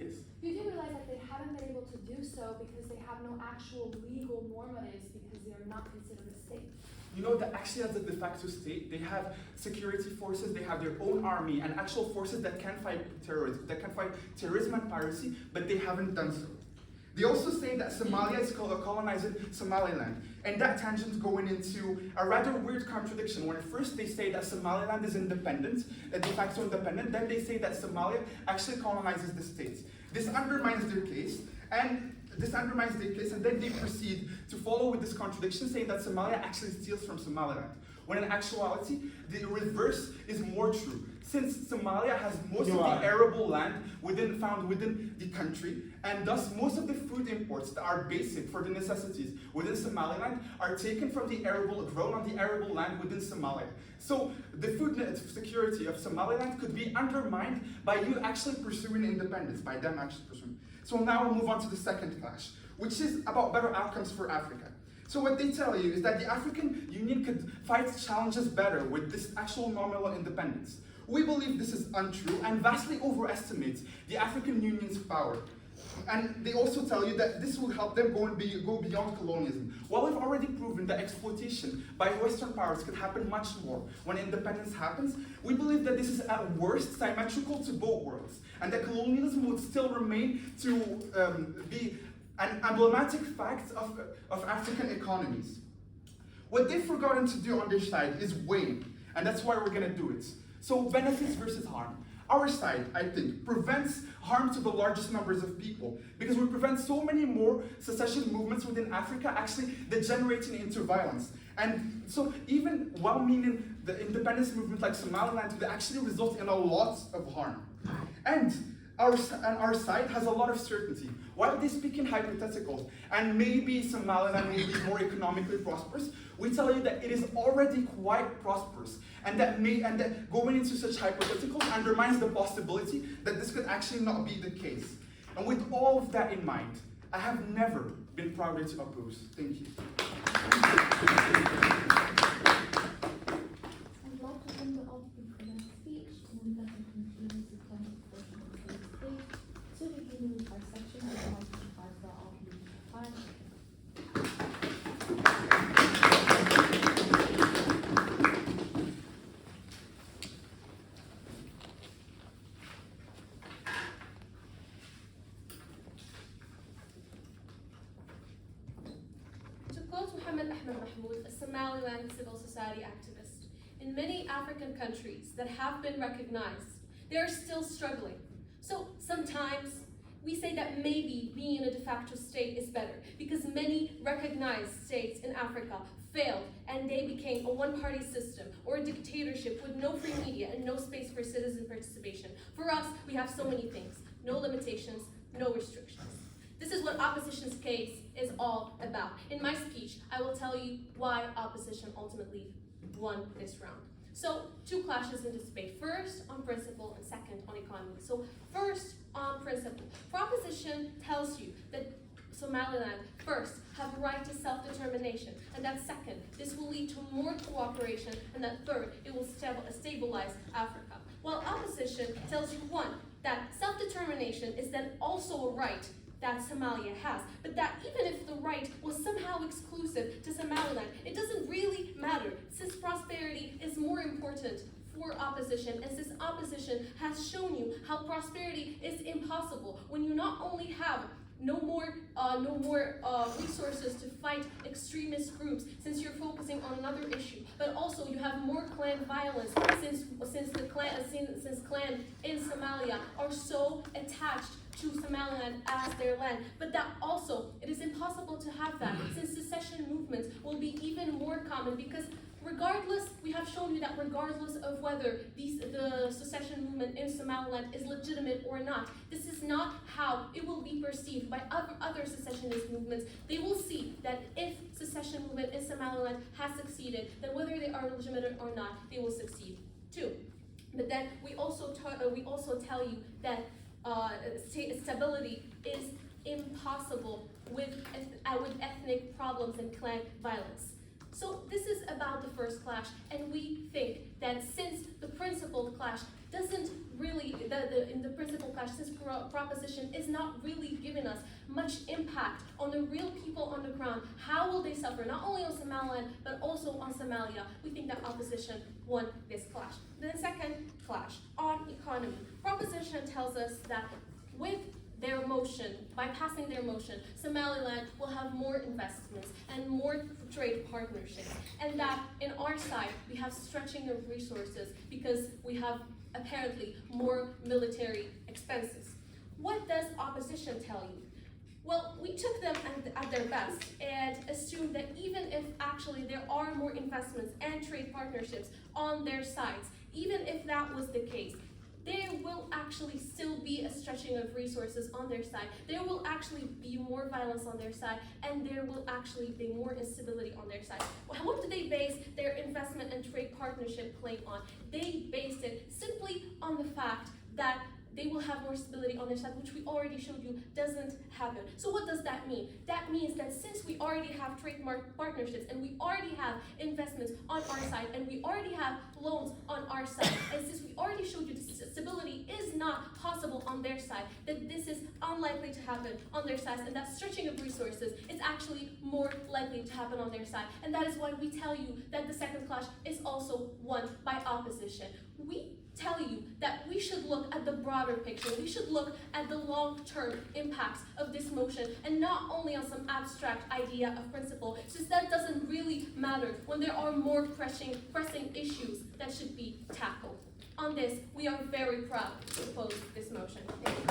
Yes. you do realize that they haven't been able to do so because they have no actual legal normatives because they are not considered a state. You know that actually as a de facto state, they have security forces, they have their own army, and actual forces that can fight terrorism, and piracy, but they haven't done so. They also say that Somalia is colonizing Somaliland, and that tangent's going into a rather weird contradiction, where first they say that Somaliland is independent, de facto independent, then they say that Somalia actually colonizes the states. This undermines their case, and then they proceed to follow with this contradiction, saying that Somalia actually steals from Somaliland. When in actuality, the reverse is more true. Since Somalia has most of the arable land found within the country, and thus most of the food imports that are basic for the necessities within Somaliland are taken from grown on the arable land within Somalia. So the food security of Somaliland could be undermined by you actually pursuing independence, by them actually pursuing. So now we'll move on to the second clash, which is about better outcomes for Africa. So what they tell you is that the African Union could fight challenges better with this actual nominal independence. We believe this is untrue and vastly overestimates the African Union's power. And they also tell you that this will help them go beyond colonialism. While we've already proven that exploitation by Western powers could happen much more when independence happens, we believe that this is at worst symmetrical to both worlds, and that colonialism would still remain to be an emblematic fact of African economies. What they've forgotten to do on their side is weighing, and that's why we're gonna do it. So benefits versus harm. Our side, I think, prevents harm to the largest numbers of people because we prevent so many more secession movements within Africa actually degenerating into violence. And so even well-meaning the independence movement like Somaliland would actually result in a lot of harm. And our side has a lot of certainty. While they speak in hypotheticals, and maybe Somaliland will be more economically prosperous, we tell you that it is already quite prosperous, and that going into such hypotheticals undermines the possibility that this could actually not be the case. And with all of that in mind, I have never been prouder to oppose. Thank you. I'd like to thank the audience for their speech, and we have to conclude the comment portion of today's debate. To begin with our section, I would like to invite the audience to fire. Mahmoud, a Somaliland civil society activist. In many African countries that have been recognized, they are still struggling. So sometimes we say that maybe being a de facto state is better because many recognized states in Africa failed and they became a one-party system or a dictatorship with no free media and no space for citizen participation. For us, we have so many things, no limitations, no restrictions. This is what opposition's case is all about. In my speech, I will tell you why opposition ultimately won this round. So, two clashes in this debate. First, on principle, and second, on economy. So, first, on principle. Proposition tells you that Somaliland, first, have a right to self-determination, and that second, this will lead to more cooperation, and that third, it will stabilize Africa. While opposition tells you, one, that self-determination is then also a right that Somalia has, but that even if the right was somehow exclusive to Somaliland, it doesn't really matter, since prosperity is more important for opposition, and since opposition has shown you how prosperity is impossible when you not only have no more resources to fight extremist groups, since you're focusing on another issue, but also you have more clan violence since clan in Somalia are so attached to Somaliland as their land. But that also, it is impossible to have that since secession movements will be even more common because regardless, we have shown you that regardless of whether the secession movement in Somaliland is legitimate or not, this is not how it will be perceived by other secessionist movements. They will see that if secession movement in Somaliland has succeeded, then whether they are legitimate or not, they will succeed too. But then we also tell you that stability is impossible with ethnic problems and clan violence. So this is about the first clash, and we think that since the principled clash doesn't really, in the principled clash, since proposition is not really giving us much impact on the real people on the ground. How will they suffer, not only on Somaliland, but also on Somalia? We think that opposition won this clash. The second clash, on economy. Proposition tells us that with their motion, by passing their motion, Somaliland will have more investments and more trade partnerships. And that in our side, we have stretching of resources because we have apparently more military expenses. What does opposition tell you? Well, we took them at their best and assumed that even if actually there are more investments and trade partnerships on their sides, even if that was the case, there will actually still be a stretching of resources on their side. There will actually be more violence on their side, and there will actually be more instability on their side. What do they base their investment and trade partnership claim on? They based it simply on the fact that they will have more stability on their side, which we already showed you doesn't happen. So what does that mean? That means that since we already have trade partnerships and we already have investments on our side and we already have loans on our side, and since we already showed you stability is not possible on their side, that this is unlikely to happen on their side, and that stretching of resources is actually more likely to happen on their side. And that is why we tell you that the second clash is also won by opposition. We tell you that we should look at the broader picture. We should look at the long-term impacts of this motion and not only on some abstract idea of principle, since that doesn't really matter when there are more pressing issues that should be tackled. On this, we are very proud to oppose this motion. Thank you.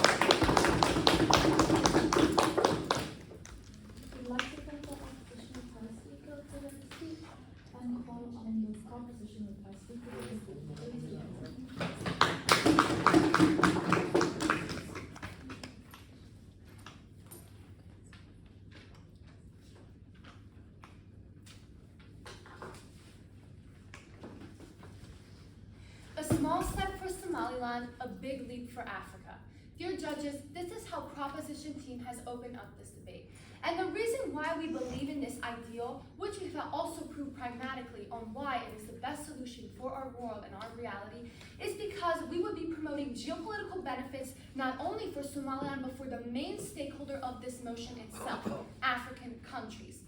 We'd like to thank the opposition request speaker for their speech and call on the opposition request speaker to please stand. A small step for Somaliland, a big leap for Africa. Dear judges, this is how Proposition Team has opened up this debate. And the reason why we believe in this ideal, which we have also proved pragmatically on why it is the best solution for our world and our reality, is because we would be promoting geopolitical benefits not only for Somaliland, but for the main stakeholder of this motion itself, African countries.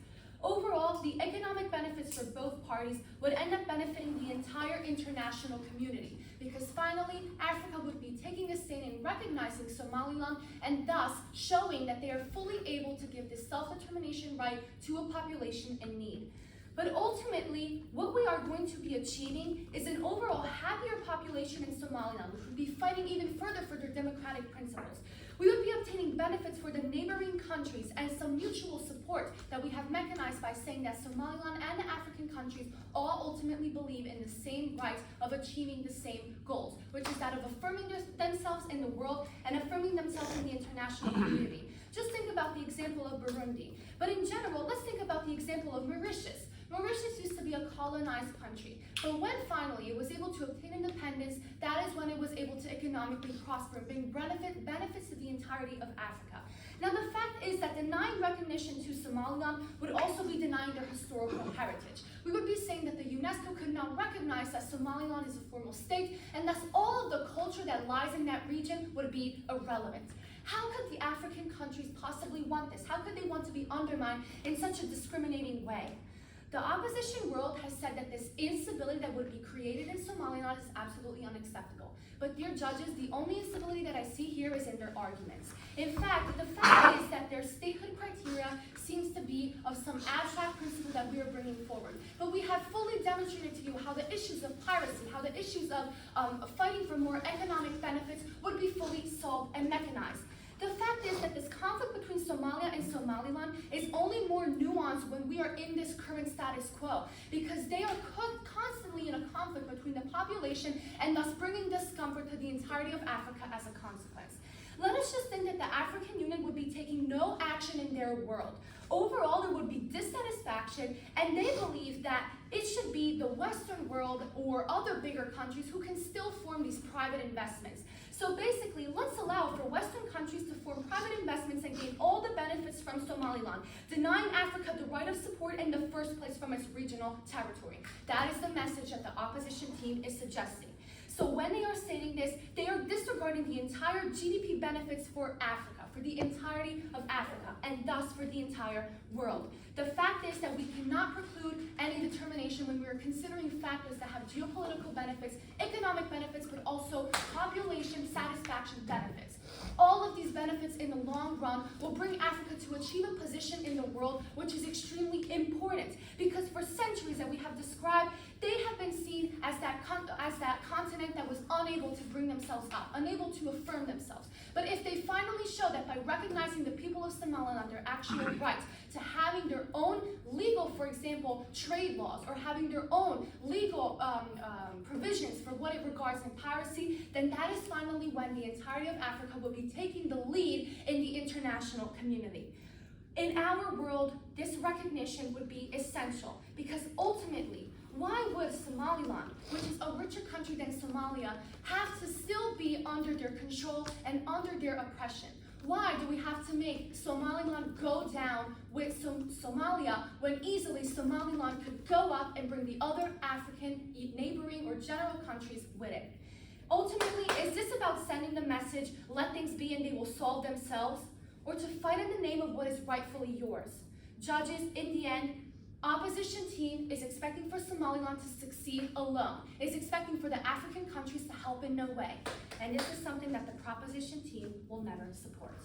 Overall, the economic benefits for both parties would end up benefiting the entire international community, because finally, Africa would be taking a stand in recognizing Somaliland and thus showing that they are fully able to give this self-determination right to a population in need. But ultimately, what we are going to be achieving is an overall happier population in Somaliland, which would be fighting even further for their democratic principles. We would be obtaining benefits for the neighboring countries and some mutual support that we have mechanized by saying that Somaliland and the African countries all ultimately believe in the same right of achieving the same goals, which is that of affirming themselves in the world and affirming themselves in the international community. Just think about the example of Burundi. But in general, let's think about the example of Mauritius. Mauritius used to be a colonized country, but when finally it was able to obtain independence, that is when it was able to economically prosper and bring benefits to the entirety of Africa. Now the fact is that denying recognition to Somaliland would also be denying their historical heritage. We would be saying that the UNESCO could not recognize that Somaliland is a formal state, and thus all of the culture that lies in that region would be irrelevant. How could the African countries possibly want this? How could they want to be undermined in such a discriminating way? The opposition world has said that this instability that would be created in Somaliland is absolutely unacceptable. But dear judges, the only instability that I see here is in their arguments. In fact, the fact is that their statehood criteria seems to be of some abstract principle that we are bringing forward. But we have fully demonstrated to you how the issues of piracy, how the issues of fighting for more economic benefits would be fully solved and mechanized. The fact is that this conflict between Somalia and Somaliland is only more nuanced when we are in this current status quo, because they are constantly in a conflict between the population and thus bringing discomfort to the entirety of Africa as a consequence. Let us just think that the African Union would be taking no action in their world. Overall, there would be dissatisfaction, and they believe that it should be the Western world or other bigger countries who can still form these private investments. So basically, let's allow for Western countries to form private investments and gain all the benefits from Somaliland, denying Africa the right of support in the first place from its regional territory. That is the message that the opposition team is suggesting. So when they are stating this, they are disregarding the entire GDP benefits for Africa, for the entirety of Africa. thus for the entire world. The fact is that we cannot preclude any determination when we are considering factors that have geopolitical benefits, economic benefits, but also population satisfaction benefits. All of these benefits in the long run will bring Africa to achieve a position in the world which is extremely important, because for centuries that we have described, they have been seen as that continent that was unable to bring themselves up, unable to affirm themselves. But if they finally show that by recognizing the people of Somaliland their actual rights to having their own legal, for example, trade laws, or having their own legal provisions for what it regards in piracy, then that is finally when the entirety of Africa will be taking the lead in the international community. In our world, this recognition would be essential, because ultimately, why would Somaliland, which is a richer country than Somalia, have to still be under their control and under their oppression? Why do we have to make Somaliland go down with Somalia when easily Somaliland could go up and bring the other African neighboring or general countries with it? Ultimately, is this about sending the message, let things be and they will solve themselves, or to fight in the name of what is rightfully yours? Judges, in the end, opposition team is expecting for Somaliland to succeed alone, is expecting for the African countries to help in no way. And this is something that the proposition team will never support.